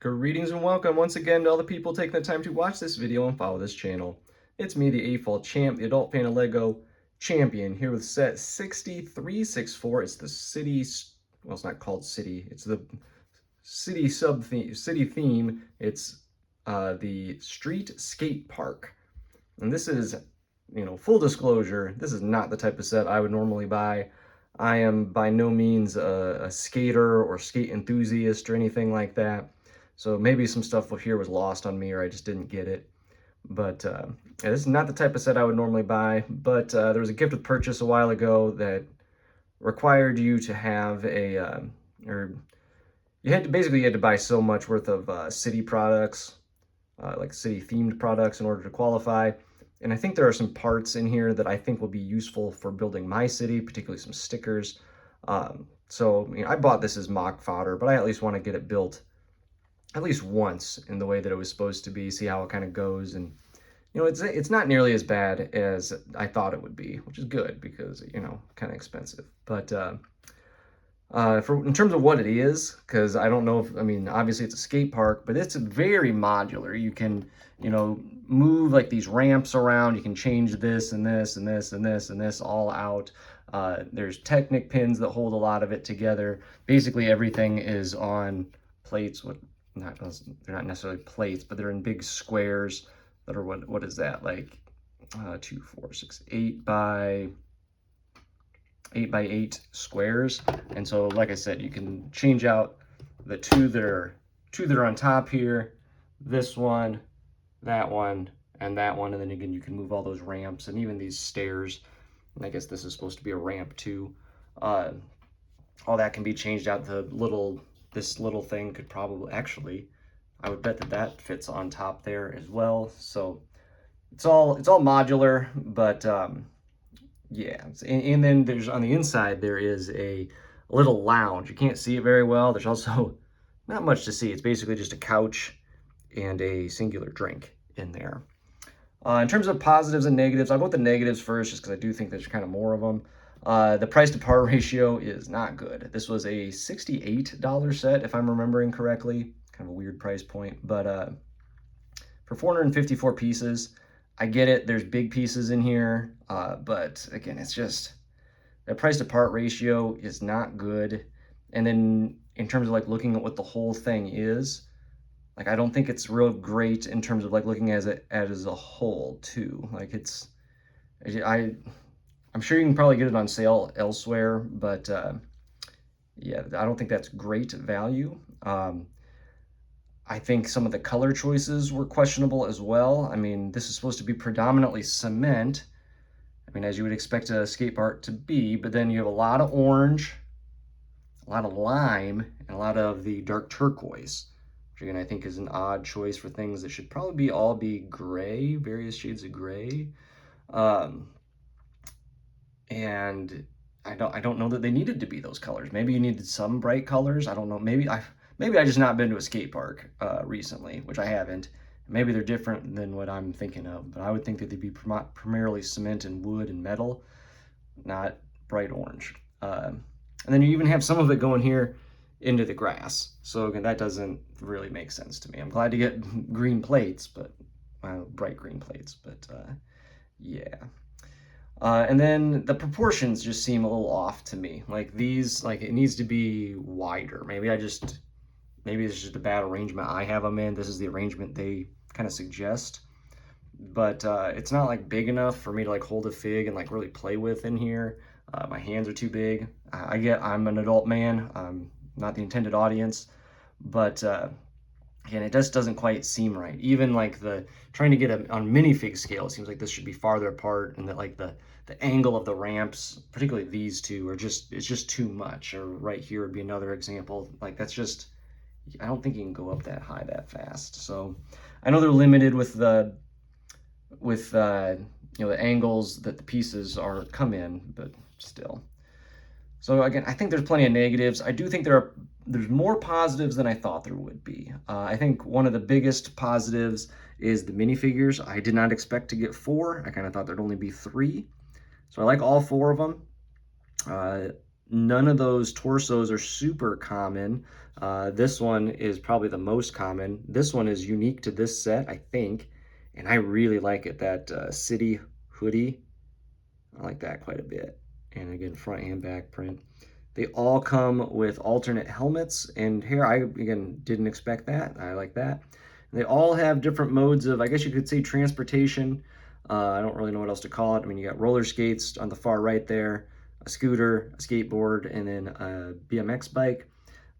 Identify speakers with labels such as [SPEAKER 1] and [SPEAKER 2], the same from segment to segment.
[SPEAKER 1] Greetings and welcome once again to all the people taking the time to watch this video and follow this channel. It's me, the AFOL champ, the adult fan of LEGO champion, here with set 6364. It's the city, well, it's not called city, it's the city city theme. It's the street skate park. And this is, full disclosure, this is not the type of set I would normally buy. I am by no means a skater or skate enthusiast or anything like that. So maybe some stuff here was lost on me or I just didn't get it. But yeah, this is not the type of set I would normally buy. But there was a gift with purchase a while ago that required you to have or you had to buy so much worth of city products, like city themed products in order to qualify. And I think there are some parts in here that I think will be useful for building my city, particularly some stickers. So I bought this as mock fodder, but I at least want to get it built at least once in the way that it was supposed to be, see how it kind of goes. And it's not nearly as bad as I thought it would be, which is good because kind of expensive. But in terms of what it is, because I don't know if, obviously it's a skate park, but it's very modular. You can, move like these ramps around. You can change this and this and this and this and this all out. There's Technic pins that hold a lot of it together. Basically everything is on plates. They're not necessarily plates, but they're in big squares that are, what is that, like 2, 4, 6, 8 by 8 squares. And so like I said, you can change out the two that are on top here, this one, that one, and that one, and then again you can move all those ramps and even these stairs. And I guess this is supposed to be a ramp too. All that can be changed out. This little thing could probably, actually, I would bet that fits on top there as well. So it's all modular, but yeah. And then there's, on the inside, there is a little lounge. You can't see it very well. There's also not much to see. It's basically just a couch and a singular drink in there. In terms of positives and negatives, I'll go with the negatives first, just because I do think there's kind of more of them. The price to par ratio is not good. This was a $68 set, if I'm remembering correctly. Kind of a weird price point, but for 454 pieces, I get it. There's big pieces in here, but again, it's just the price to part ratio is not good. And then in terms of like looking at what the whole thing is, like I don't think it's real great in terms of like looking as a whole too. Like I'm sure you can probably get it on sale elsewhere, but yeah, I don't think that's great value. I think some of the color choices were questionable as well. This is supposed to be predominantly cement. As you would expect a skate park to be, but then you have a lot of orange, a lot of lime, and a lot of the dark turquoise, which again I think is an odd choice for things that should probably all be gray, various shades of gray. And I don't know that they needed to be those colors. Maybe you needed some bright colors. I don't know. Maybe I just not been to a skate park recently, which I haven't. Maybe they're different than what I'm thinking of, but I would think that they'd be primarily cement and wood and metal, not bright orange. And then you even have some of it going here into the grass. So again, that doesn't really make sense to me. I'm glad to get green plates, but bright green plates, but yeah. And then the proportions just seem a little off to me. Like these, like it needs to be wider. Maybe it's just a bad arrangement I have them in. This is the arrangement they kind of suggest. But it's not like big enough for me to like hold a fig and like really play with in here. My hands are too big. I'm an adult man. I'm not the intended audience. But again, it just doesn't quite seem right. Even like trying to get on minifig scale, it seems like this should be farther apart, and that like the angle of the ramps, particularly these two, it's just too much. Or right here would be another example. Like that's just, I don't think you can go up that high that fast. So I know they're limited with the angles that the pieces come in, but still. So again, I think there's plenty of negatives. I do think there's more positives than I thought there would be. I think one of the biggest positives is the minifigures. I did not expect to get 4. I kind of thought there'd only be 3. So I like all 4 of them. None of those torsos are super common. This one is probably the most common. This one is unique to this set, I think, and I really like it. That city hoodie, I like that quite a bit. And again, front and back print. They all come with alternate helmets, and here I, again, didn't expect that. I like that. They all have different modes of, I guess you could say, transportation. I don't really know what else to call it. I mean, you got roller skates on the far right there, a scooter, a skateboard, and then a BMX bike.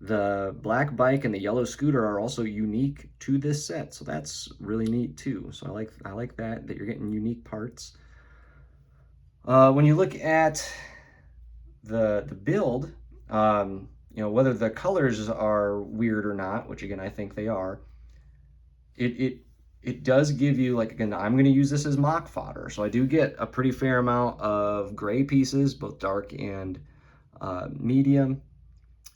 [SPEAKER 1] The black bike and the yellow scooter are also unique to this set, so that's really neat too. So I like that you're getting unique parts. When you look at the build, you know, whether the colors are weird or not, which again I think they are, it does give you, like, again, I'm going to use this as mock fodder, so I do get a pretty fair amount of gray pieces, both dark and medium.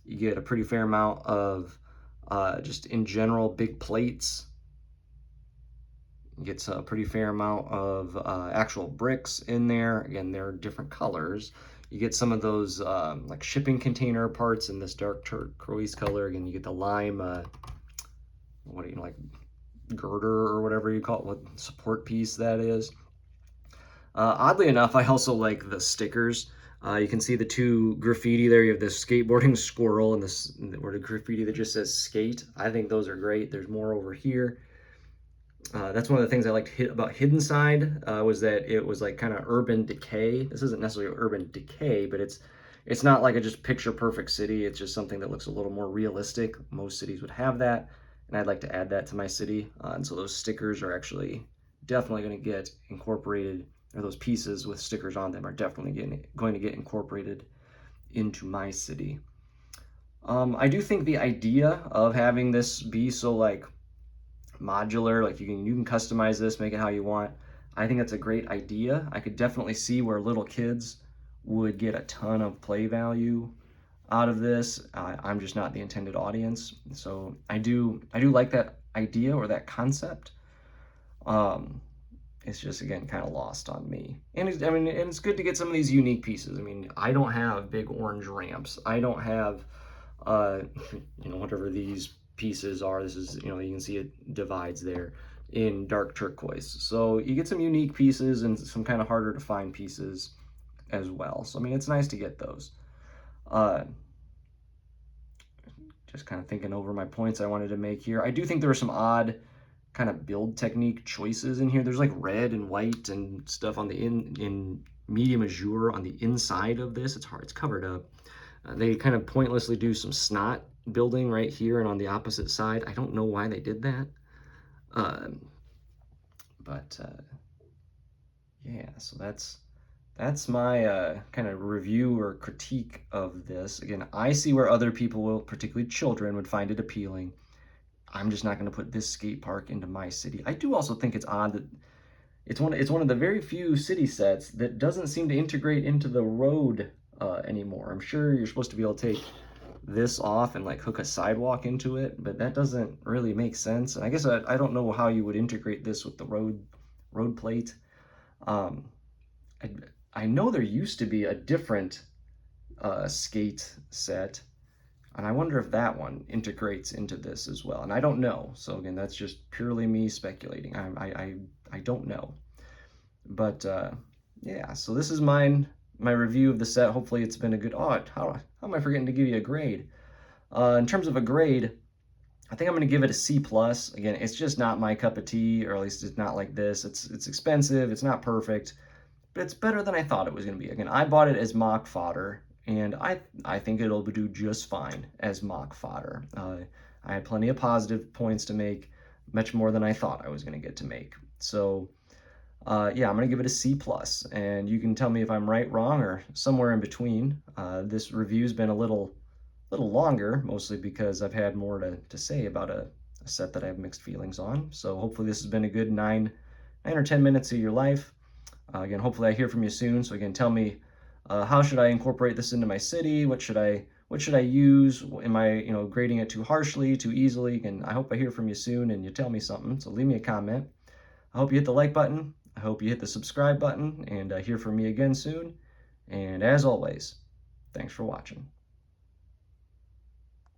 [SPEAKER 1] You get a pretty fair amount of just in general big plates. You get a pretty fair amount of actual bricks in there. Again, they're different colors. You get some of those like shipping container parts in this dark turquoise color. Again, you get the lime, what do you know, like girder or whatever you call it, what support piece that is. Oddly enough, I also like the stickers. You can see the two graffiti there. You have this skateboarding squirrel and this or the graffiti that just says skate. I think those are great. There's more over here. That's one of the things I liked about Hidden Side was that it was like kind of urban decay. This isn't necessarily urban decay, but it's not like a just picture perfect city. It's just something that looks a little more realistic. Most cities would have that, and I'd like to add that to my city. And so those stickers are actually definitely going to get incorporated, or those pieces with stickers on them are definitely going to get incorporated into my city. I do think the idea of having this be so like modular, like you can customize this, make it how you want. I think that's a great idea. I could definitely see where little kids would get a ton of play value out of this. I'm just not the intended audience, so I do like that idea or that concept. It's just, again, kind of lost on me. And I mean, and it's good to get some of these unique pieces. I mean, I don't have big orange ramps. I don't have, you know, whatever these pieces are. This is, you know, you can see it divides there in dark turquoise. So you get some unique pieces and some kind of harder to find pieces as well. So, I mean, it's nice to get those. Just kind of thinking over my points I wanted to make here. I do think there are some odd kind of build technique choices in here. There's like red and white and stuff on the in medium azure on the inside of this. It's hard, it's covered up. They kind of pointlessly do some snot building right here and on the opposite side. I don't know why they did that. Yeah, so that's my kind of review or critique of this. Again, I see where other people will, particularly children, would find it appealing. I'm just not going to put this skate park into my city. I do also think it's odd that it's one of the very few city sets that doesn't seem to integrate into the road anymore. I'm sure you're supposed to be able to take this off and like hook a sidewalk into it, but that doesn't really make sense. And I guess I don't know how you would integrate this with the road plate. Um, I know there used to be a different skate set, and I wonder if that one integrates into this as well. And I don't know. So again, that's just purely me speculating. I don't know. But yeah, so this is my review of the set. Hopefully it's been a good, how am I forgetting to give you a grade? In terms of a grade, I think I'm going to give it a C+. Again, it's just not my cup of tea, or at least it's not like this. It's expensive. It's not perfect, but it's better than I thought it was going to be. Again, I bought it as mock fodder, and I think it'll do just fine as mock fodder. I had plenty of positive points to make, much more than I thought I was going to get to make. So yeah, I'm going to give it a C+, and you can tell me if I'm right, wrong, or somewhere in between. This review's been a little longer, mostly because I've had more to say about a set that I have mixed feelings on. So hopefully this has been a good 9 or 10 minutes of your life. Again, hopefully I hear from you soon. So again, tell me, how should I incorporate this into my city? What should I use? Am I, you know, grading it too harshly, too easily? And I hope I hear from you soon and you tell me something. So leave me a comment. I hope you hit the like button. I hope you hit the subscribe button, and hear from me again soon. And as always, Thanks for watching.